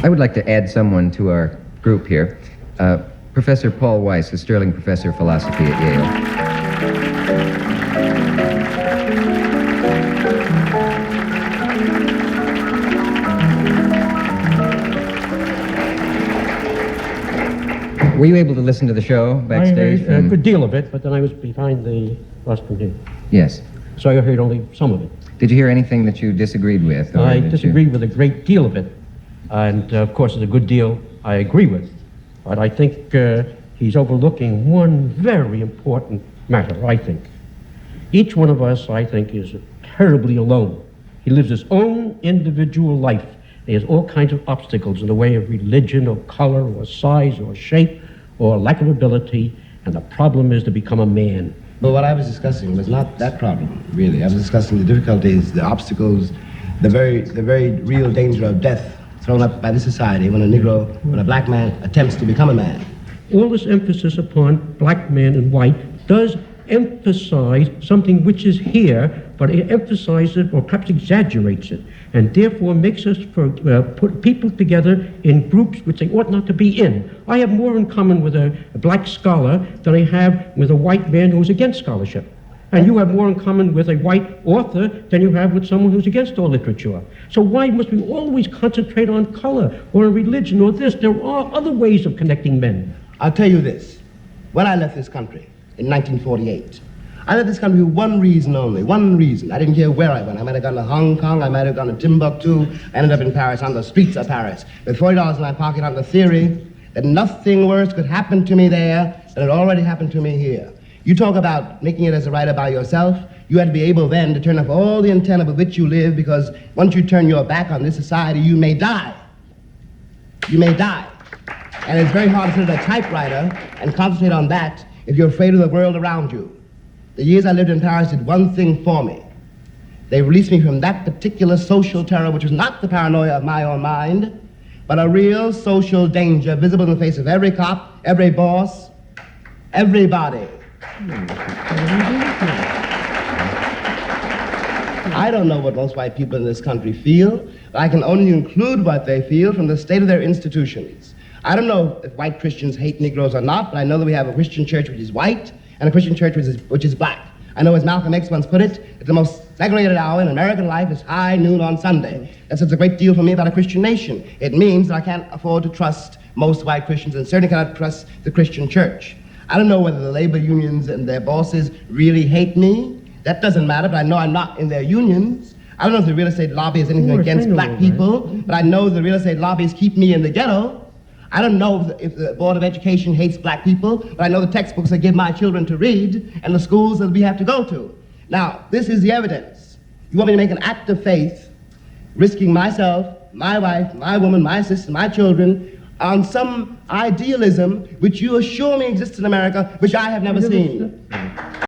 I would like to add someone to our group here. Professor Paul Weiss, a Sterling Professor of Philosophy at Yale. Were you able to listen to the show backstage? I heard a good deal of it, but then I was behind the rostrum here. Yes. So I heard only some of it. Did you hear anything that you disagreed with? I disagreed with a great deal of it. And, of course, there's a good deal I agree with. But I think he's overlooking one very important matter, I think. Each one of us, I think, is terribly alone. He lives his own individual life. He has all kinds of obstacles in the way of religion or color or size or shape or lack of ability, and the problem is to become a man. But what I was discussing was not that problem, really. I was discussing the difficulties, the obstacles, the very real danger of death thrown up by the society when a black man attempts to become a man. All this emphasis upon black man and white does emphasize something which is here, but it emphasizes it or perhaps exaggerates it, and therefore makes us put people together in groups which they ought not to be in. I have more in common with a black scholar than I have with a white man who's against scholarship. And you have more in common with a white author than you have with someone who's against all literature. So why must we always concentrate on color or on religion or this? There are other ways of connecting men. I'll tell you this. When I left this country in 1948, I left this country for one reason only, one reason. I didn't care where I went. I might have gone to Hong Kong, I might have gone to Timbuktu, I ended up in Paris, on the streets of Paris, with $40 in my pocket on the theory that nothing worse could happen to me there than had already happened to me here. You talk about making it as a writer by yourself. You had to be able then to turn off all the antenna with which you live, because once you turn your back on this society, you may die. You may die. And it's very hard to sit at a typewriter and concentrate on that if you're afraid of the world around you. The years I lived in Paris did one thing for me. They released me from that particular social terror, which was not the paranoia of my own mind, but a real social danger visible in the face of every cop, every boss, everybody. I don't know what most white people in this country feel, but I can only include what they feel from the state of their institutions. I don't know if white Christians hate Negroes or not, but I know that we have a Christian church which is white and a Christian church which is black. I know, as Malcolm X once put it, that the most segregated hour in American life is high noon on Sunday. That says a great deal for me about a Christian nation. It means that I can't afford to trust most white Christians and certainly cannot trust the Christian church. I don't know whether the labor unions and their bosses really hate me. That doesn't matter, but I know I'm not in their unions. I don't know if the real estate lobby has anything against black people, but I know the real estate lobbies keep me in the ghetto. I don't know if the Board of Education hates black people, but I know the textbooks they give my children to read and the schools that we have to go to. Now, this is the evidence. You want me to make an act of faith, risking myself, my wife, my woman, my sister, my children, on some idealism which you assure me exists in America, which I have never seen.